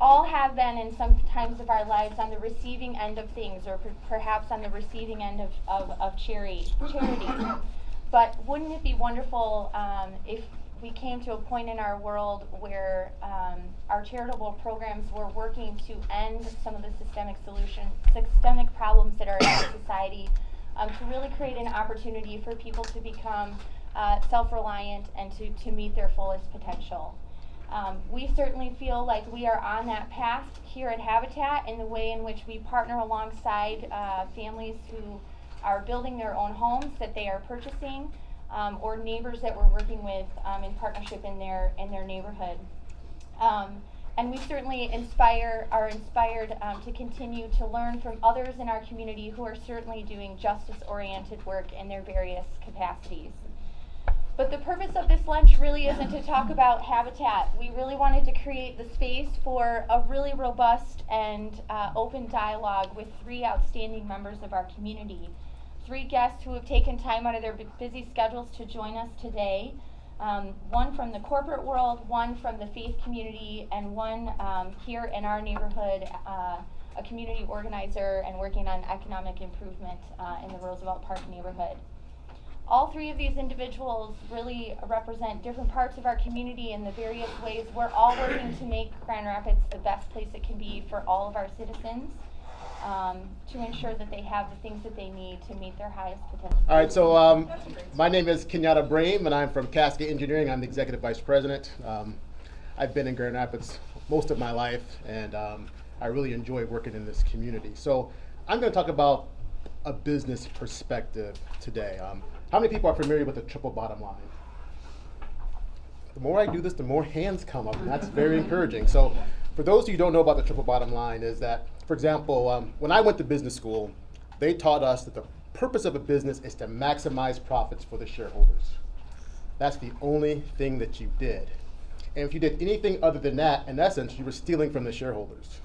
all have been in some times of our lives on the receiving end of things, or perhaps on the receiving end of charity. But wouldn't it be wonderful if we came to a point in our world where our charitable programs were working to end some of the systemic problems that are in our society, to really create an opportunity for people to become self-reliant and to meet their fullest potential. We certainly feel like we are on that path here at Habitat in the way in which we partner alongside families who are building their own homes that they are purchasing, or neighbors that we're working with in partnership in their neighborhood. And we certainly are inspired to continue to learn from others in our community who are certainly doing justice-oriented work in their various capacities. But the purpose of this lunch really isn't to talk about Habitat. We really wanted to create the space for a really robust and open dialogue with three outstanding members of our community. Three guests who have taken time out of their busy schedules to join us today. One from the corporate world, one from the faith community, and one here in our neighborhood, a community organizer and working on economic improvement in the Roosevelt Park neighborhood. All three of these individuals really represent different parts of our community in the various ways we're all working to make Grand Rapids the best place it can be for all of our citizens, to ensure that they have the things that they need to meet their highest potential. All right, so my name is Kenyatta Brame, and I'm from Cascade Engineering. I'm the Executive Vice President. I've been in Grand Rapids most of my life, and I really enjoy working in this community. So I'm going to talk about a business perspective today. How many people are familiar with the triple bottom line? The more I do this, the more hands come up, and that's very encouraging. So for those of you who don't know about the triple bottom line is that, for example, when I went to business school, they taught us that the purpose of a business is to maximize profits for the shareholders. That's the only thing that you did. And if you did anything other than that, in essence, you were stealing from the shareholders.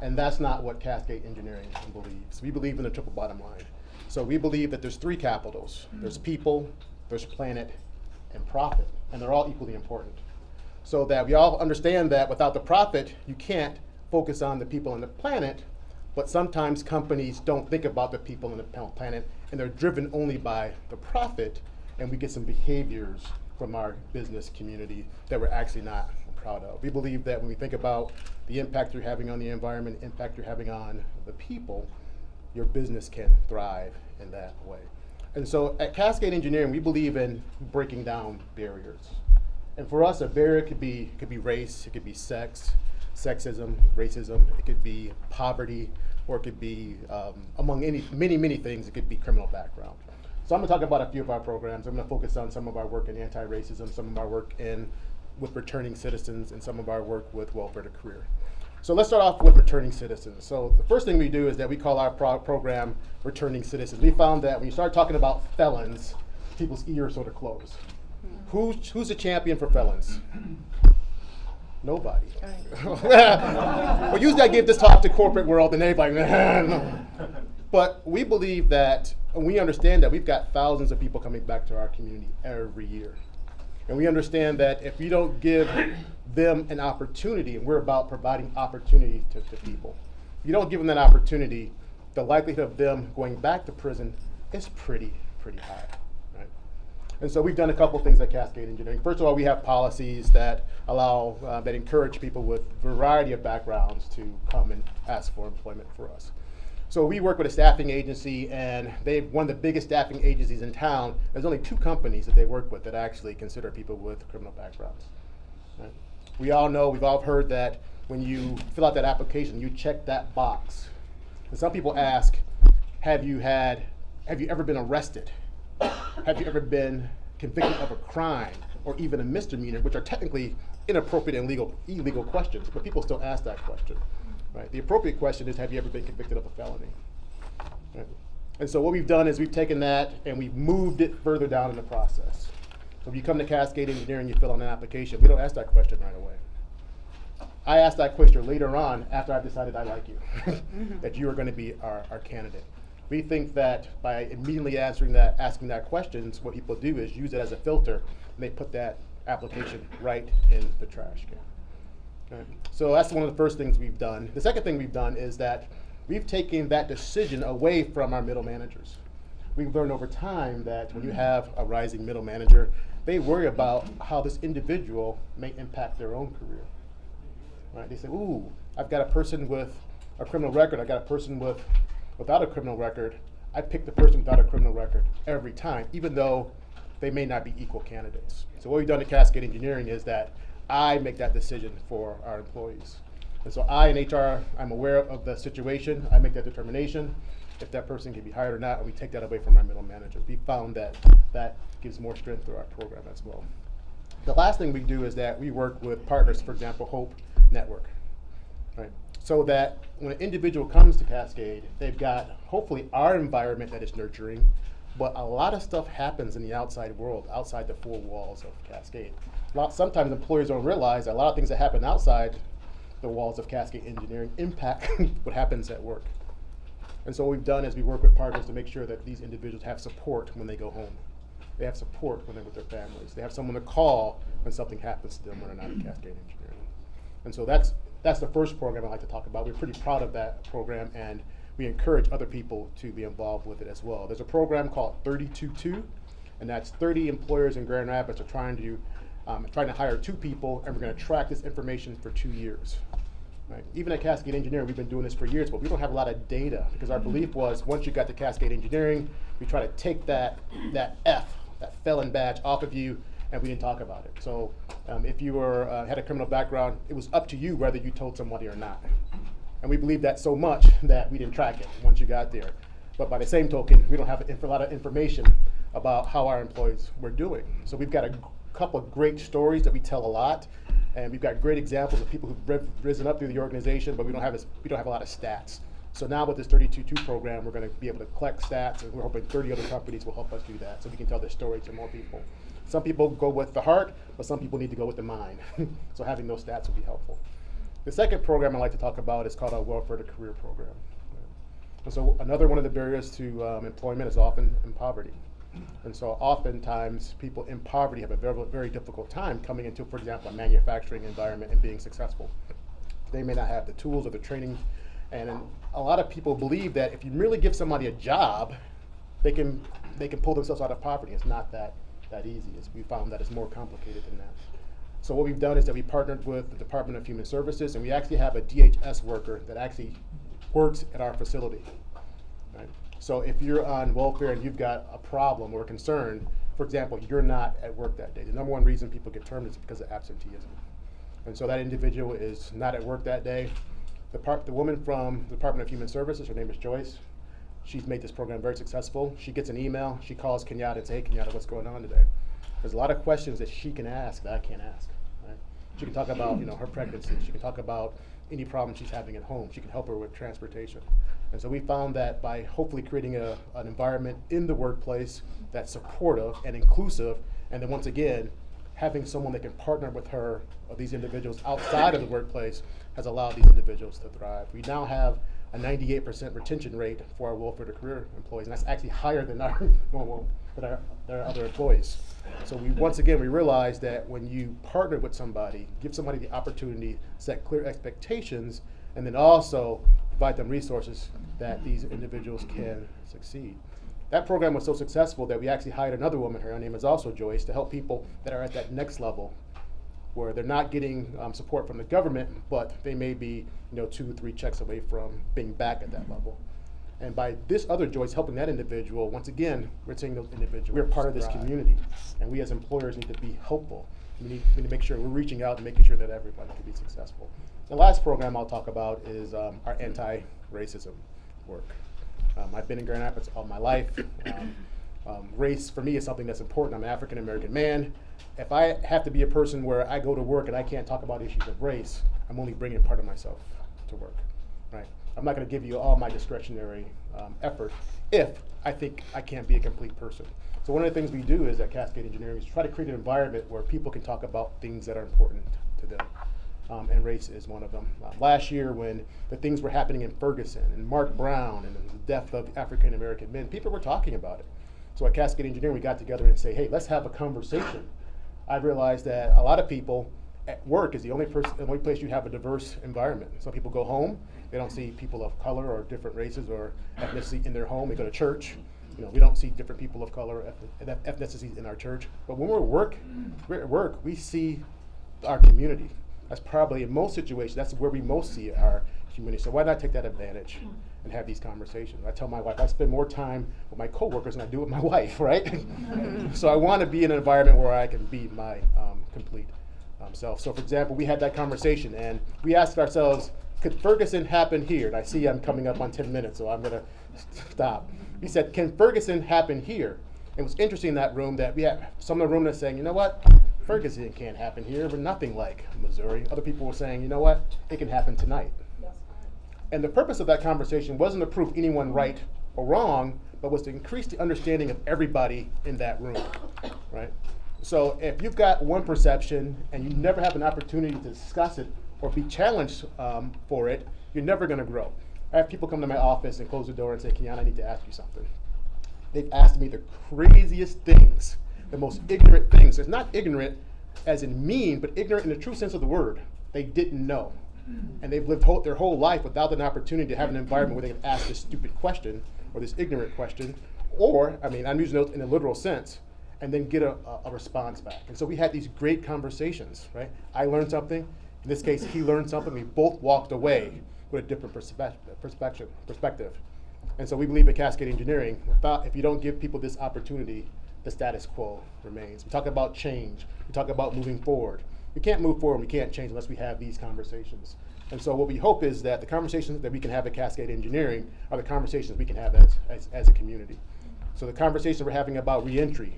And that's not what Cascade Engineering believes. We believe in the triple bottom line. So we believe that there's three capitals. There's people, there's planet, and profit. And they're all equally important. So that we all understand that without the profit, you can't focus on the people and the planet, but sometimes companies don't think about the people and the planet, and they're driven only by the profit, and we get some behaviors from our business community that we're actually not proud of. We believe that when we think about the impact you're having on the environment, impact you're having on the people, your business can thrive in that way. And so at Cascade Engineering, we believe in breaking down barriers. And for us, a barrier could be race, it could be sex, sexism, racism, it could be poverty, or it could be, among many things, it could be criminal background. So I'm gonna talk about a few of our programs. I'm gonna focus on some of our work in anti-racism, some of our work with returning citizens, and some of our work with welfare to career. So let's start off with returning citizens. So the first thing we do is that we call our program Returning Citizens. We found that when you start talking about felons, people's ears sort of close. Who's the champion for felons? Nobody. Well, usually I give this talk to corporate world and everybody, no. But we believe that, and we understand that we've got thousands of people coming back to our community every year. And we understand that if we don't give them an opportunity, and we're about providing opportunity to people, if you don't give them that opportunity, the likelihood of them going back to prison is pretty high. Right? And so we've done a couple things at Cascade Engineering. First of all, we have policies that allow, that encourage people with a variety of backgrounds to come and ask for employment for us. So we work with a staffing agency, and they're one of the biggest staffing agencies in town. There's only 2 companies that they work with that actually consider people with criminal backgrounds. Right? We all know, we've all heard that when you fill out that application, you check that box. And some people ask, have you ever been arrested? Have you ever been convicted of a crime or even a misdemeanor, which are technically inappropriate and illegal questions, but people still ask that question. Right? The appropriate question is, have you ever been convicted of a felony? Right? And so what we've done is we've taken that and we've moved it further down in the process. So if you come to Cascade Engineering, you fill out an application, we don't ask that question right away. I ask that question later on after I've decided I like you, that you are going to be our candidate. We think that by immediately asking that question, what people do is use it as a filter, and they put that application right in the trash can. Right. So that's one of the first things we've done. The second thing we've done is that we've taken that decision away from our middle managers. We've learned over time that when you have a rising middle manager, they worry about how this individual may impact their own career. Right? They say, ooh, I've got a person with a criminal record, I've got a person without a criminal record. I pick the person without a criminal record every time, even though they may not be equal candidates. So what we've done at Cascade Engineering is that I make that decision for our employees. And so I, in HR, I'm aware of the situation. I make that determination if that person can be hired or not, and we take that away from our middle managers. We found that that gives more strength to our program as well. The last thing we do is that we work with partners, for example, Hope Network, right? So that when an individual comes to Cascade, they've got hopefully our environment that is nurturing, but a lot of stuff happens in the outside world, outside the four walls of Cascade. Sometimes employers don't realize that a lot of things that happen outside the walls of Cascade Engineering impact what happens at work. And so what we've done is we work with partners to make sure that these individuals have support when they go home. They have support when they're with their families. They have someone to call when something happens to them when they're not at Cascade Engineering. And so that's the first program I'd like to talk about. We're pretty proud of that program, and we encourage other people to be involved with it as well. There's a program called 32-2, and that's 30 employers in Grand Rapids are trying to hire 2 people, and we're going to track this information for 2 years. Right? Even at Cascade Engineering, we've been doing this for years, but we don't have a lot of data because our belief was once you got to Cascade Engineering, we try to take that felon badge off of you, and we didn't talk about it. So if you had a criminal background, it was up to you whether you told somebody or not. And we believe that so much that we didn't track it once you got there. But by the same token, we don't have a lot of information about how our employees were doing. So we've got a couple of great stories that we tell a lot, and we've got great examples of people who've risen up through the organization, but we don't have a lot of stats. So now with this 32-2 program, we're going to be able to collect stats, and we're hoping 30 other companies will help us do that, so we can tell their story to more people. Some people go with the heart, but some people need to go with the mind. So having those stats will be helpful. The second program I'd like to talk about is called our Welfare to Career program. And so another one of the barriers to employment is often in poverty. And so oftentimes people in poverty have a very, very difficult time coming into, for example, a manufacturing environment and being successful. They may not have the tools or the training, and a lot of people believe that if you merely give somebody a job, they can pull themselves out of poverty. It's not that easy. We found that it's more complicated than that. So what we've done is that we partnered with the Department of Human Services, and we actually have a DHS worker that actually works at our facility. Right? So if you're on welfare and you've got a problem or concern, for example, you're not at work that day. The number one reason people get termed is because of absenteeism. And so that individual is not at work that day. The woman from the Department of Human Services, her name is Joyce. She's made this program very successful. She gets an email, she calls Kenyatta and says, hey Kenyatta, what's going on today? There's a lot of questions that she can ask that I can't ask. Right? She can talk about her pregnancy. She can talk about any problem she's having at home. She can help her with transportation. And so we found that by hopefully creating an environment in the workplace that's supportive and inclusive, and then once again, having someone that can partner with her or these individuals outside of the workplace has allowed these individuals to thrive. We now have a 98% retention rate for our welfare to career employees, and that's actually higher than our normal, than our other employees. So once again, we realized that when you partner with somebody, give somebody the opportunity, set clear expectations, and then also provide them resources that these individuals can succeed. That program was so successful that we actually hired another woman, her name is also Joyce, to help people that are at that next level where they're not getting support from the government, but they may be 2 or 3 checks away from being back at that level. And by this other Joyce helping that individual, once again, we're seeing those individuals. We're part of this community, and we as employers need to be helpful. We need to make sure we're reaching out and making sure that everybody can be successful. The last program I'll talk about is our anti-racism work. I've been in Grand Rapids all my life. Race for me is something that's important. I'm an African American man. If I have to be a person where I go to work and I can't talk about issues of race, I'm only bringing part of myself to work, right? I'm not going to give you all my discretionary effort if I think I can't be a complete person. So one of the things we do is at Cascade Engineering is try to create an environment where people can talk about things that are important to them. And race is one of them. Last year when the things were happening in Ferguson and Mark Brown and the death of African American men, people were talking about it. So at Cascade Engineering we got together and say, hey, let's have a conversation. I realized that a lot of people, at work is the only place you have a diverse environment. Some people go home, they don't see people of color or different races or ethnicity in their home. They go to church. We don't see different people of color, ethnicities in our church. But when we're at work, we see our community. That's probably, in most situations, that's where we most see our community. So why not take that advantage and have these conversations? I tell my wife, I spend more time with my coworkers than I do with my wife, right? So I want to be in an environment where I can be my complete self. So for example, we had that conversation and we asked ourselves, could Ferguson happen here? And I see I'm coming up on 10 minutes, so I'm going to stop. We said, can Ferguson happen here? It was interesting in that room that we had some of the room that's saying, you know what? Ferguson can't happen here. We're nothing like Missouri. Other people were saying, you know what? It can happen tonight. Yes. And the purpose of that conversation wasn't to prove anyone right or wrong, but was to increase the understanding of everybody in that room, right? So if you've got one perception and you never have an opportunity to discuss it or be challenged for it, you're never going to grow. I have people come to my office and close the door and say, Kenyatta, I need to ask you something. They've asked me the craziest things, the most ignorant things. It's not ignorant as in mean, but ignorant in the true sense of the word. They didn't know. And they've lived their whole life without an opportunity to have an environment where they can ask this stupid question or this ignorant question, or, I'm using those in a literal sense, and then get a response back. And so we had these great conversations, right? I learned something. In this case, he learned something. We both walked away with a different perspective. And so we believe at Cascade Engineering, if you don't give people this opportunity, the status quo remains. We talk about change. We talk about moving forward. We can't move forward, we can't change unless we have these conversations. And so what we hope is that the conversations that we can have at Cascade Engineering are the conversations we can have as a community. So the conversations we're having about reentry,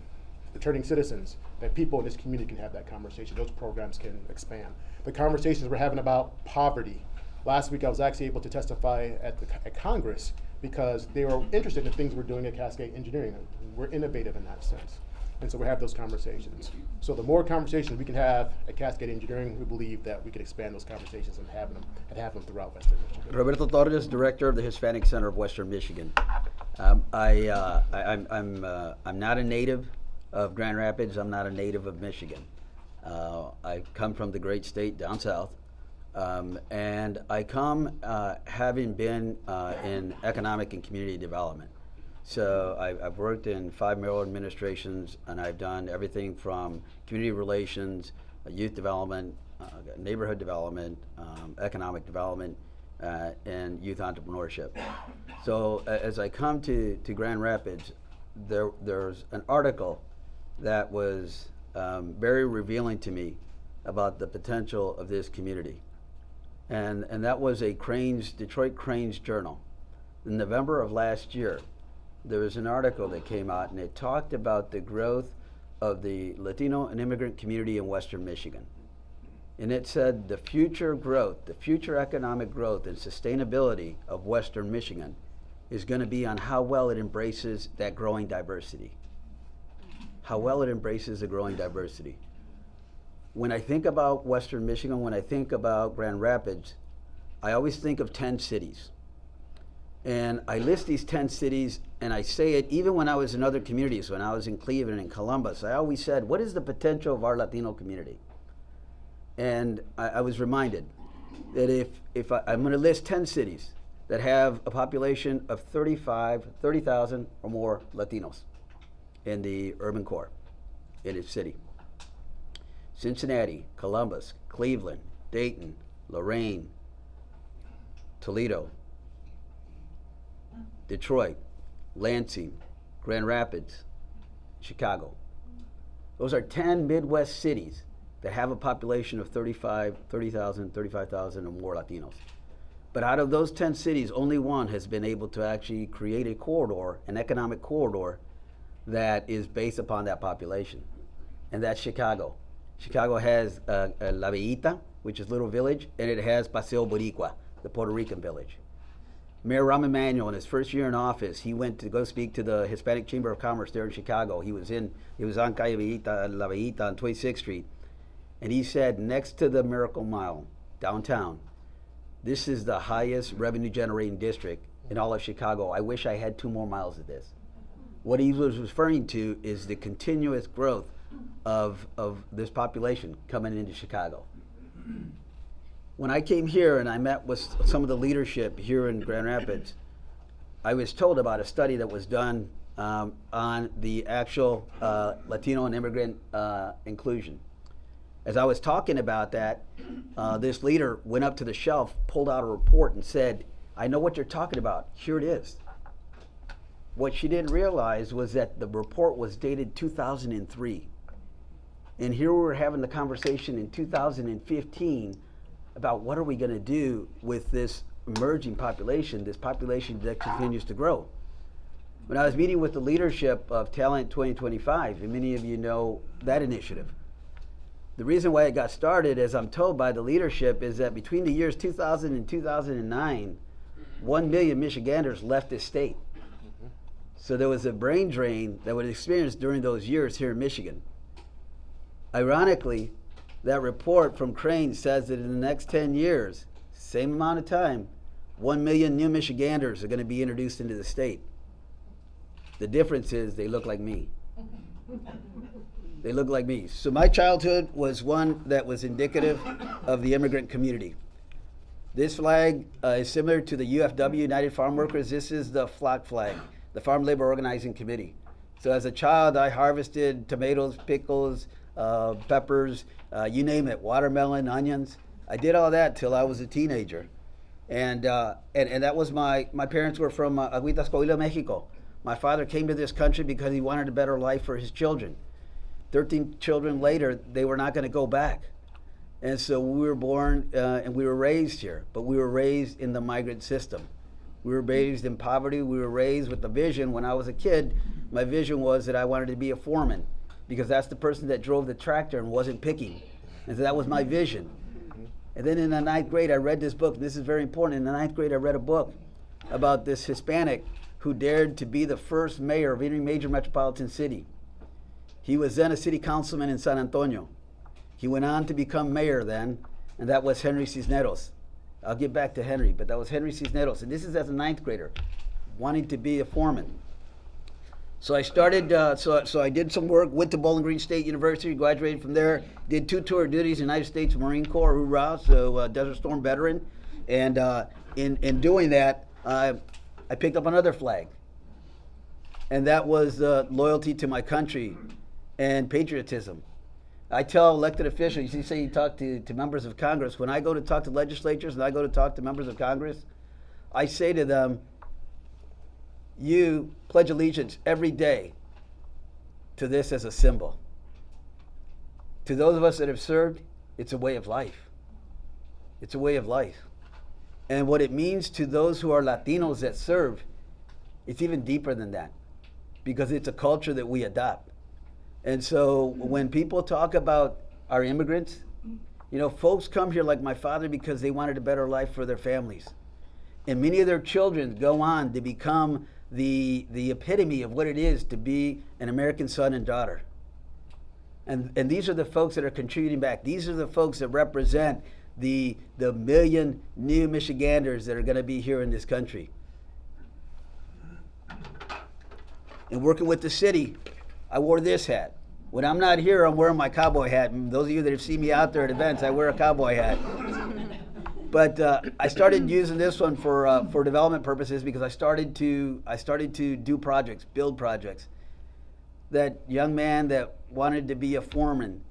returning citizens, that people in this community can have that conversation. Those programs can expand. The conversations we're having about poverty. Last week I was actually able to testify at Congress because they were interested in things we're doing at Cascade Engineering. We're innovative in that sense. And so we have those conversations. So the more conversations we can have at Cascade Engineering, we believe that we can expand those conversations and have them throughout Western Michigan. Roberto Torres, Director of the Hispanic Center of Western Michigan. I'm not a native of Grand Rapids. I'm not a native of Michigan. I come from the great state down south. And I come having been in economic and community development. So I've worked in 5 mayoral administrations, and I've done everything from community relations, youth development, neighborhood development, economic development, and youth entrepreneurship. So as I come to Grand Rapids, there's an article that was very revealing to me about the potential of this community. And that was a Detroit Cranes Journal. In November of last year, there was an article that came out and it talked about the growth of the Latino and immigrant community in Western Michigan. And it said the future growth, the future economic growth and sustainability of Western Michigan is going to be on how well it embraces that growing diversity. How well it embraces the growing diversity. When I think about Western Michigan, when I think about Grand Rapids, I always think of 10 cities. And I list these 10 cities, and I say it even when I was in other communities, when I was in Cleveland and Columbus, I always said, what is the potential of our Latino community? And I was reminded that if I'm going to list 10 cities that have a population of 30,000 or more Latinos in the urban core in its city. Cincinnati, Columbus, Cleveland, Dayton, Lorain, Toledo, Detroit, Lansing, Grand Rapids, Chicago. Those are 10 Midwest cities that have a population of 30,000, 35,000 or more Latinos. But out of those 10 cities, only one has been able to actually create a corridor, an economic corridor, that is based upon that population, and that's Chicago. Chicago has La Villita, which is Little Village, and it has Paseo Boricua, the Puerto Rican village. Mayor Rahm Emanuel, in his first year in office, he went to go speak to the Hispanic Chamber of Commerce there in Chicago. He was on Calle Villita, La Villita on 26th Street, and he said, next to the Miracle Mile downtown, this is the highest revenue generating district in all of Chicago. I wish I had 2 more miles of this. What he was referring to is the continuous growth of this population coming into Chicago. When I came here and I met with some of the leadership here in Grand Rapids, I was told about a study that was done on the actual Latino and immigrant inclusion. As I was talking about that, this leader went up to the shelf, pulled out a report and said, I know what you're talking about, here it is. What she didn't realize was that the report was dated 2003. And here we were having the conversation in 2015 about what are we going to do with this emerging population, this population that continues to grow. When I was meeting with the leadership of Talent 2025, and many of you know that initiative, the reason why it got started, as I'm told by the leadership, is that between the years 2000 and 2009, 1 million Michiganders left this state. So there was a brain drain that was experienced during those years here in Michigan. Ironically, that report from Crane says that in the next 10 years, same amount of time, 1 million new Michiganders are going to be introduced into the state. The difference is they look like me. They look like me. So my childhood was one that was indicative of the immigrant community. This flag is similar to the UFW, United Farm Workers. This is the FLOC flag, the Farm Labor Organizing Committee. So as a child, I harvested tomatoes, pickles, peppers, you name it, watermelon, onions. I did all that till I was a teenager. And that was my parents were from Agüitas, Coahuila, Mexico. My father came to this country because he wanted a better life for his children. 13 children later, they were not going to go back. And so we were born and we were raised here, but we were raised in the migrant system. We were raised in poverty. We were raised with the vision. When I was a kid, my vision was that I wanted to be a foreman because that's the person that drove the tractor and wasn't picking. And so that was my vision. And then in the 9th grade, I read this book. This is very important. In the 9th grade, I read a book about this Hispanic who dared to be the first mayor of any major metropolitan city. He was then a city councilman in San Antonio. He went on to become mayor then, and that was Henry Cisneros. I'll get back to Henry, but that was Henry Cisneros. And this is as a 9th grader, wanting to be a foreman. So I started, so I did some work, went to Bowling Green State University, graduated from there, did 2 tour duties in the United States Marine Corps, hoorah, so Desert Storm veteran. And in doing that, I picked up another flag. And that was loyalty to my country and patriotism. I tell elected officials, you say you talk to members of Congress, when I go to talk to legislatures and I go to talk to members of Congress, I say to them, you pledge allegiance every day to this as a symbol. To those of us that have served, it's a way of life. It's a way of life. And what it means to those who are Latinos that serve, it's even deeper than that, because it's a culture that we adopt. And so when people talk about our immigrants, you know, folks come here like my father because they wanted a better life for their families. And many of their children go on to become the epitome of what it is to be an American son and daughter. And these are the folks that are contributing back. These are the folks that represent the million new Michiganders that are going to be here in this country. And working with the city, I wore this hat. When I'm not here, I'm wearing my cowboy hat. And those of you that have seen me out there at events, I wear a cowboy hat. But I started using this one for development purposes because I started to do projects, build projects. That young man that wanted to be a foreman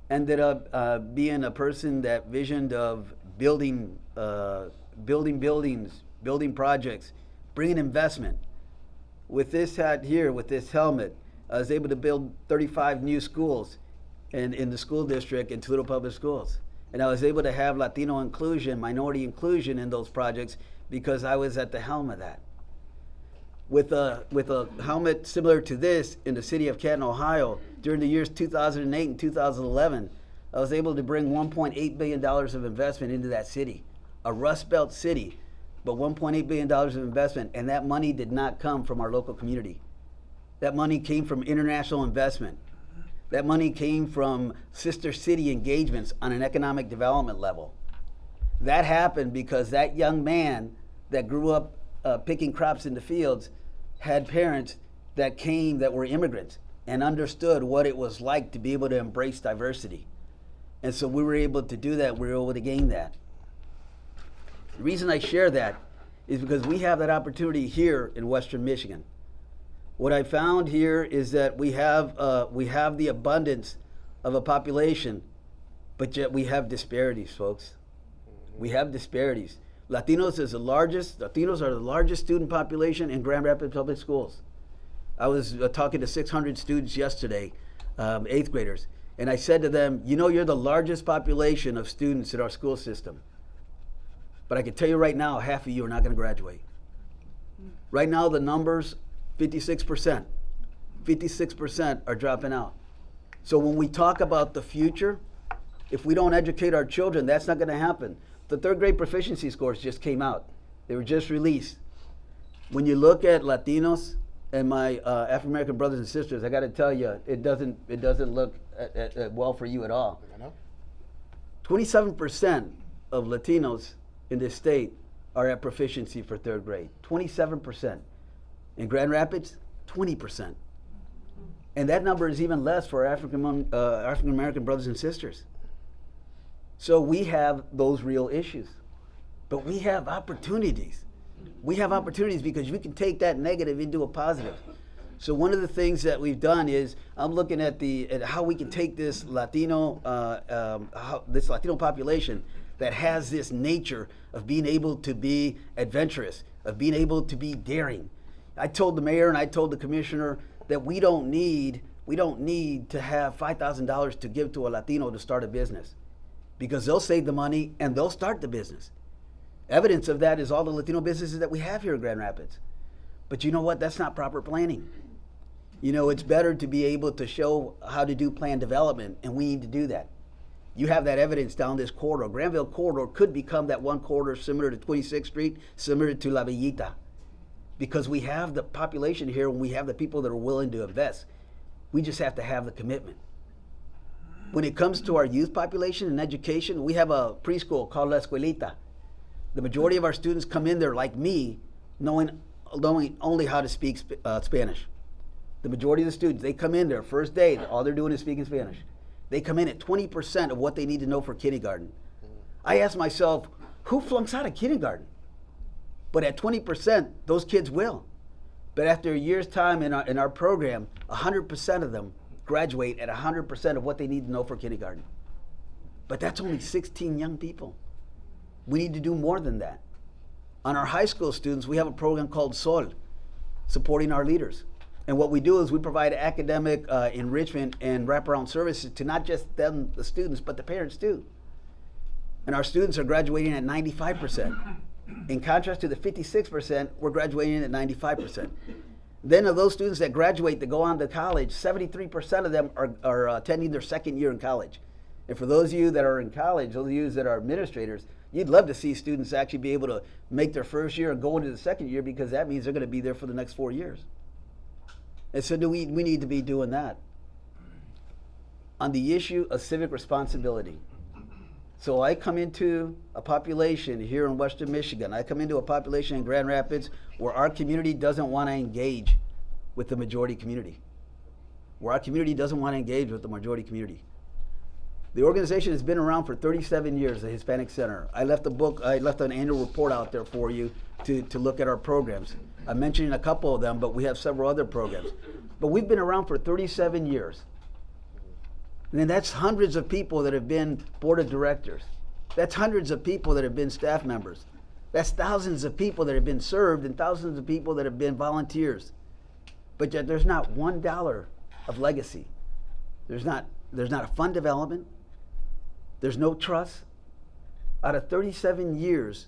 ended up being a person that visioned of building buildings, building projects, bringing investment. With this hat here, with this helmet, I was able to build 35 new schools in the school district in Toledo Public Schools. And I was able to have Latino inclusion, minority inclusion in those projects because I was at the helm of that. With a helmet similar to this in the city of Canton, Ohio, during the years 2008 and 2011, I was able to bring $1.8 billion of investment into that city, a Rust Belt city, but $1.8 billion of investment, and that money did not come from our local community. That money came from international investment. That money came from sister city engagements on an economic development level. That happened because that young man that grew up picking crops in the fields had parents that came that were immigrants and understood what it was like to be able to embrace diversity. And so we were able to do that. We were able to gain that. The reason I share that is because we have that opportunity here in Western Michigan. What I found here is that we have the abundance of a population, but yet we have disparities, folks. We have disparities. Latinos are the largest student population in Grand Rapids Public Schools. I was talking to 600 students yesterday, 8th graders, and I said to them, you know, you're the largest population of students in our school system. But I can tell you right now, half of you are not going to graduate. Right now, the numbers, 56%. 56% are dropping out. So when we talk about the future, if we don't educate our children, that's not going to happen. The 3rd grade proficiency scores just came out. They were just released. When you look at Latinos and my African American brothers and sisters, I got to tell you, it doesn't look well for you at all. 27% of Latinos in this state are at proficiency for 3rd grade. 27%. In Grand Rapids, 20%. And that number is even less for African American brothers and sisters. So we have those real issues. But we have opportunities. We have opportunities because we can take that negative into a positive. So one of the things that we've done is I'm looking at how we can take this Latino population that has this nature of being able to be adventurous, of being able to be daring. I told the mayor and I told the commissioner that we don't need to have $5,000 to give to a Latino to start a business, because they'll save the money and they'll start the business. Evidence of that is all the Latino businesses that we have here in Grand Rapids. But you know what? That's not proper planning. You know, it's better to be able to show how to do plan development, and we need to do that. You have that evidence down this corridor. Granville corridor could become that one corridor similar to 26th Street, similar to La Villita, because we have the population here and we have the people that are willing to invest. We just have to have the commitment. When it comes to our youth population and education, we have a preschool called La Escuelita. The majority of our students come in there like me, knowing only how to speak Spanish. The majority of the students, they come in there first day, all they're doing is speaking Spanish. They come in at 20% of what they need to know for kindergarten. I ask myself, who flunks out of kindergarten? But at 20%, those kids will. But after a year's time in our program, 100% of them graduate at 100% of what they need to know for kindergarten. But that's only 16 young people. We need to do more than that. On our high school students, we have a program called SOL, supporting our leaders. And what we do is we provide academic enrichment and wraparound services to not just them, the students, but the parents too. And our students are graduating at 95%. In contrast to the 56%, we're graduating at 95%. Then of those students that graduate that go on to college, 73% of them are attending their 2nd year in college. And for those of you that are in college, those of you that are administrators, you'd love to see students actually be able to make their 1st year and go into the 2nd year, because that means they're going to be there for the next 4 years. And so we need to be doing that. On the issue of civic responsibility. So I come into a population here in Western Michigan. I come into a population in Grand Rapids where our community doesn't want to engage with the majority community. Where our community doesn't want to engage with the majority community. The organization has been around for 37 years, the Hispanic Center. I left an annual report out there for you to look at our programs. I'm mentioning a couple of them, but we have several other programs. But we've been around for 37 years. And then that's hundreds of people that have been board of directors. That's hundreds of people that have been staff members. That's thousands of people that have been served and thousands of people that have been volunteers. But yet there's not $1 of legacy. There's not a fund development. There's no trust. Out of 37 years,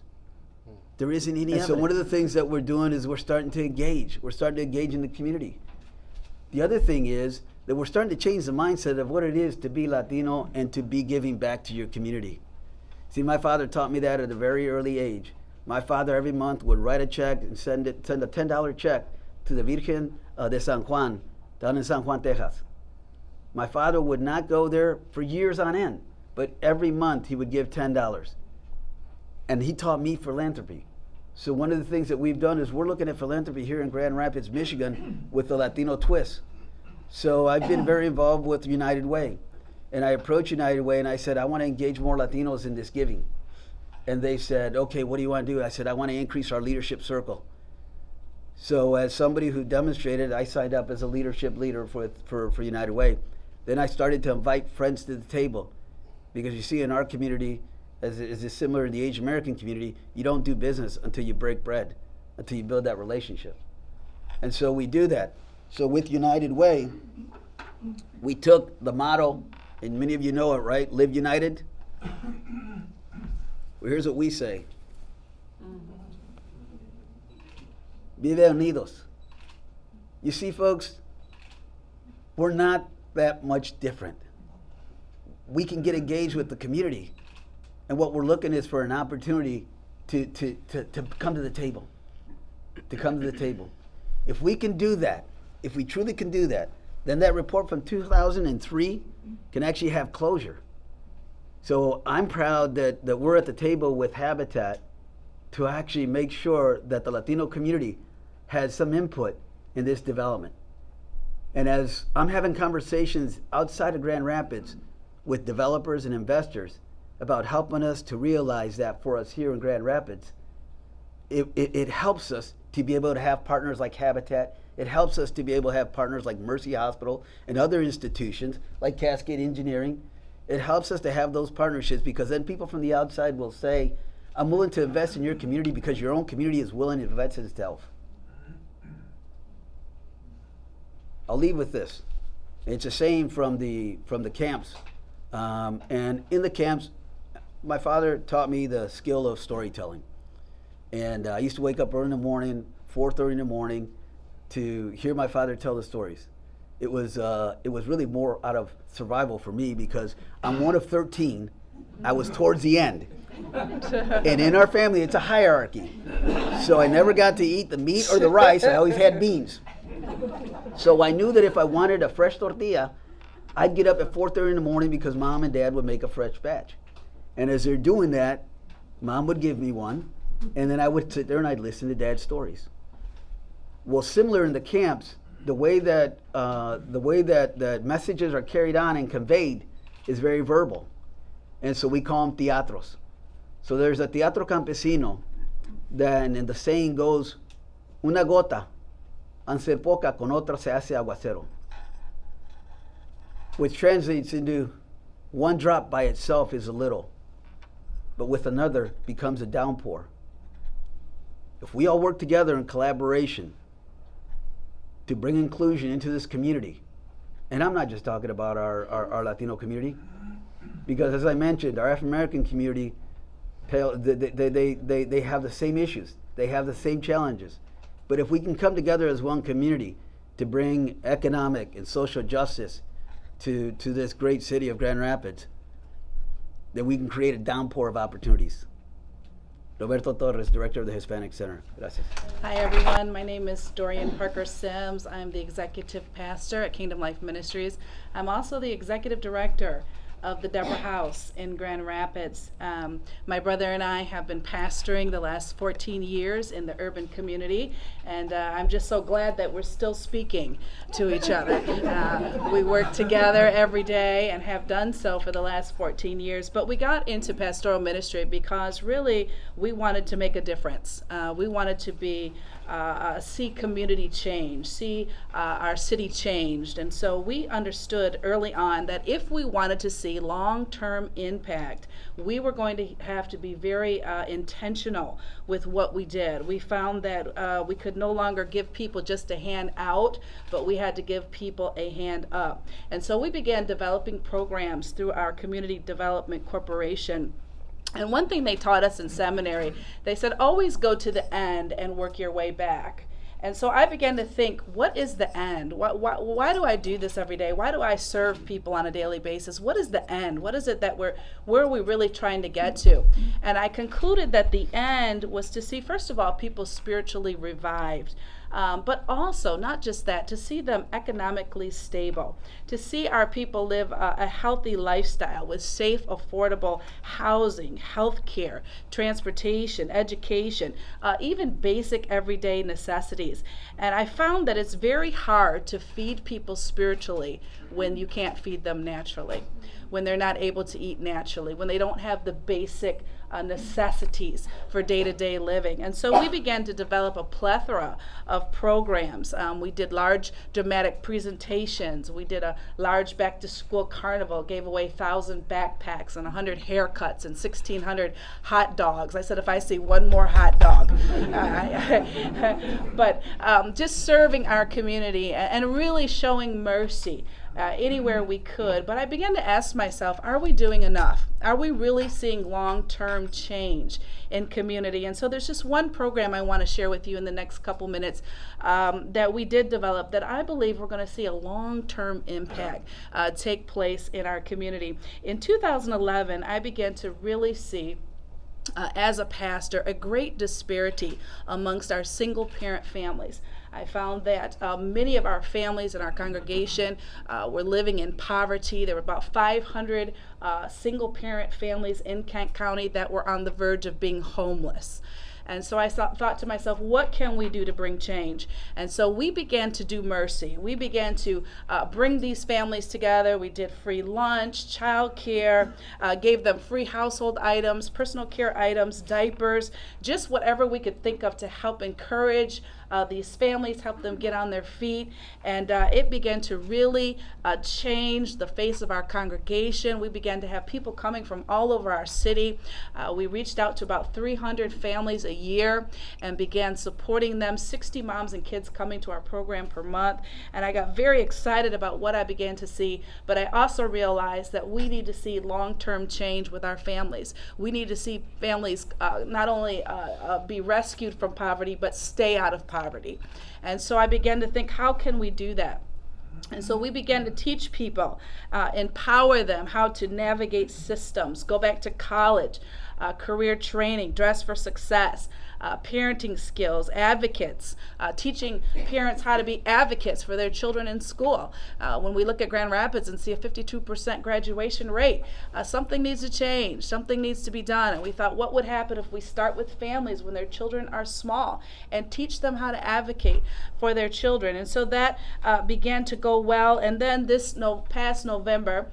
there isn't any evidence. So one of the things that we're doing is we're starting to engage. We're starting to engage in the community. The other thing is that we're starting to change the mindset of what it is to be Latino and to be giving back to your community. See, my father taught me that at a very early age. My father every month would write a check and send a $10 check to the Virgen de San Juan, down in San Juan, Texas. My father would not go there for years on end, but every month he would give $10. And he taught me philanthropy. So one of the things that we've done is we're looking at philanthropy here in Grand Rapids, Michigan, with the Latino twist. So I've been very involved with United Way. And I approached United Way and I said, I want to engage more Latinos in this giving. And they said, okay, what do you want to do? I said, I want to increase our leadership circle. So as somebody who demonstrated, I signed up as a leadership leader for United Way. Then I started to invite friends to the table, because you see in our community, as is similar in the Asian American community, you don't do business until you break bread, until you build that relationship. And so we do that. So with United Way, we took the motto, and many of you know it, right? Live United. Well, here's what we say. Vive unidos. You see, folks, we're not that much different. We can get engaged with the community, and what we're looking is for an opportunity to come to the table. To come to the table. If we can do that, if we truly can do that, then that report from 2003 can actually have closure. So I'm proud that we're at the table with Habitat to actually make sure that the Latino community has some input in this development. And as I'm having conversations outside of Grand Rapids with developers and investors about helping us to realize that for us here in Grand Rapids, it helps us to be able to have partners like Habitat. It helps us to be able to have partners like Mercy Hospital and other institutions like Cascade Engineering. It helps us to have those partnerships, because then people from the outside will say, I'm willing to invest in your community because your own community is willing to invest in itself. I'll leave with this. It's a saying from the camps. And in the camps, my father taught me the skill of storytelling. And I used to wake up early in the morning, 4:30 in the morning, to hear my father tell the stories. It was really more out of survival for me, because I'm one of 13. I was towards the end. And in our family, it's a hierarchy. So I never got to eat the meat or the rice. I always had beans. So I knew that if I wanted a fresh tortilla, I'd get up at 4:30 in the morning, because Mom and Dad would make a fresh batch. And as they're doing that, Mom would give me one, and then I would sit there and I'd listen to Dad's stories. Well, similar in the camps, the way that messages are carried on and conveyed is very verbal. And so we call them teatros. So there's a teatro campesino, then, and the saying goes, una gota, al ser poca, con otra se hace aguacero. Which translates into, one drop by itself is a little, but with another becomes a downpour. If we all work together in collaboration to bring inclusion into this community, and I'm not just talking about our Latino community, because as I mentioned, our African American community, they have the same issues, they have the same challenges. But if we can come together as one community to bring economic and social justice to this great city of Grand Rapids, then we can create a downpour of opportunities. Roberto Torres, Director of the Hispanic Center. Gracias. Hi everyone, my name is Doriane Parker Sims. I'm the Executive Pastor at Kingdom Life Ministries. I'm also the Executive Director of the Deborah House in Grand Rapids. My brother and I have been pastoring the last 14 years in the urban community, and I'm just so glad that we're still speaking to each other. We work together every day and have done so for the last 14 years, but we got into pastoral ministry because really we wanted to make a difference. We wanted to see community change, see our city changed, and so we understood early on that if we wanted to see long-term impact, we were going to have to be very intentional with what we did. We found that we could no longer give people just a hand out, but we had to give people a hand up. And so we began developing programs through our Community Development Corporation. And one thing they taught us in seminary, they said, always go to the end and work your way back. And so I began to think, what is the end? Why do I do this every day? Why do I serve people on a daily basis? What is the end? What is it that where are we really trying to get to? And I concluded that the end was to see, first of all, people spiritually revived. but also not just that, to see them economically stable, to see our people live a healthy lifestyle with safe, affordable housing, health care, transportation, education, even basic everyday necessities. And I found that it's very hard to feed people spiritually when you can't feed them naturally, when they're not able to eat naturally, when they don't have the basic necessities for day-to-day living. And so we began to develop a plethora of programs. We did large dramatic presentations. We did a large back-to-school carnival, gave away 1,000 backpacks and 100 haircuts and 1,600 hot dogs. I said, if I see one more hot dog. But just serving our community and really showing mercy anywhere we could. But I began to ask myself, are we doing enough? Are we really seeing long-term change in community? And so there's just one program I want to share with you in the next couple minutes that we did develop that I believe we're going to see a long-term impact take place in our community. In 2011, I began to really see as a pastor, a great disparity amongst our single-parent families. I found that many of our families in our congregation were living in poverty. There were about 500 single-parent families in Kent County that were on the verge of being homeless. And so I thought to myself, what can we do to bring change? And so we began to do mercy. We began to bring these families together. We did free lunch, child care, gave them free household items, personal care items, diapers, just whatever we could think of to help encourage these families, help them get on their feet. And it began to really change the face of our congregation. We began to have people coming from all over our city. We reached out to about 300 families a year and began supporting them, 60 moms and kids coming to our program per month. And I got very excited about what I began to see, but I also realized that we need to see long-term change with our families. We need to see families not only be rescued from poverty, but stay out of poverty. And so I began to think, how can we do that? And so we began to teach people, empower them how to navigate systems, go back to college, career training, dress for success, parenting skills, advocates, teaching parents how to be advocates for their children in school. When we look at Grand Rapids and see a 52% graduation rate, something needs to change, something needs to be done. And we thought, what would happen if we start with families when their children are small and teach them how to advocate for their children? And so that began to go well. And then this past November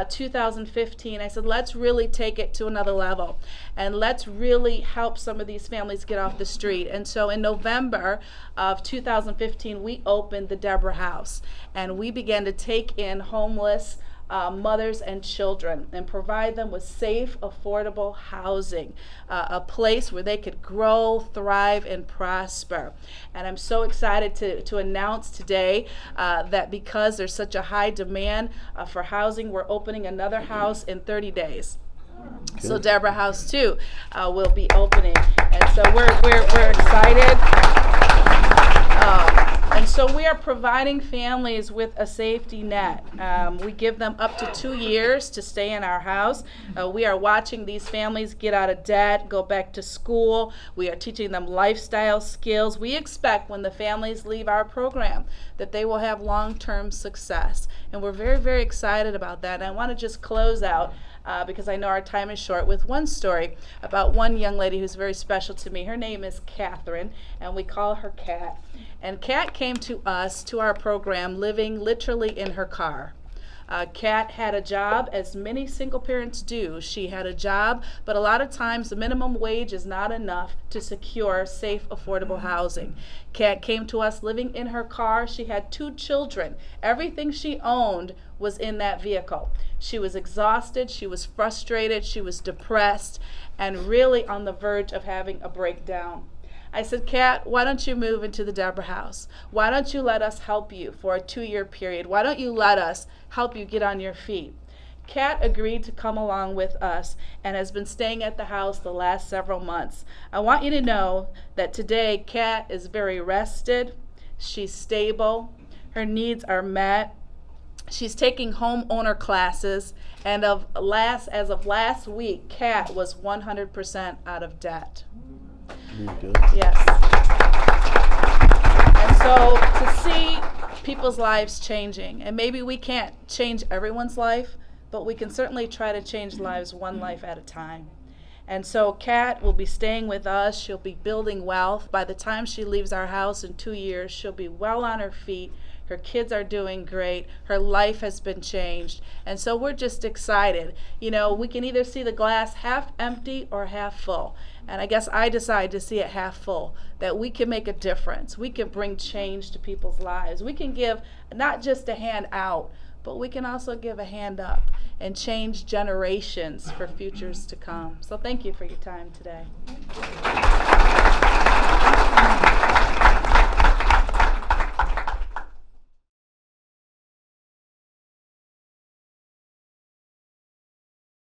2015, I said, let's really take it to another level. And let's really help some of these families get off the street. And so in November of 2015, we opened the Deborah House. And we began to take in homeless mothers and children and provide them with safe, affordable housing, a place where they could grow, thrive, and prosper. And I'm so excited to announce today that because there's such a high demand for housing, we're opening another house in 30 days. Good. So Deborah House 2 will be opening, and so we're excited. And so we are providing families with a safety net. We give them up to 2 years to stay in our house. We are watching these families get out of debt, go back to school. We are teaching them lifestyle skills. We expect when the families leave our program that they will have long-term success. And we're very, very excited about that. And I want to just close out because I know our time is short, with one story about one young lady who's very special to me. Her name is Catherine, and we call her Kat. And Kat came to us, to our program, living literally in her car. Kat had a job, as many single parents do. She had a job, but a lot of times the minimum wage is not enough to secure safe, affordable housing. Kat came to us living in her car. She had 2 children. Everything she owned was in that vehicle. She was exhausted, she was frustrated, she was depressed, and really on the verge of having a breakdown. I said, Kat, why don't you move into the Deborah House? Why don't you let us help you for a 2-year period? Why don't you let us help you get on your feet? Kat agreed to come along with us and has been staying at the house the last several months. I want you to know that today Kat is very rested, she's stable, her needs are met. She's taking homeowner classes, and as of last week, Kat was 100% out of debt. Good. Yes. And So to see people's lives changing, and maybe we can't change everyone's life, but we can certainly try to change lives one life at a time. And so Kat will be staying with us. She'll be building wealth. By the time she leaves our house in 2 years, she'll be well on her feet. Her kids are doing great. Her life has been changed. And so we're just excited. You know, we can either see the glass half empty or half full. And I guess I decide to see it half full, that we can make a difference. We can bring change to people's lives. We can give not just a hand out, but we can also give a hand up and change generations for futures to come. So thank you for your time today.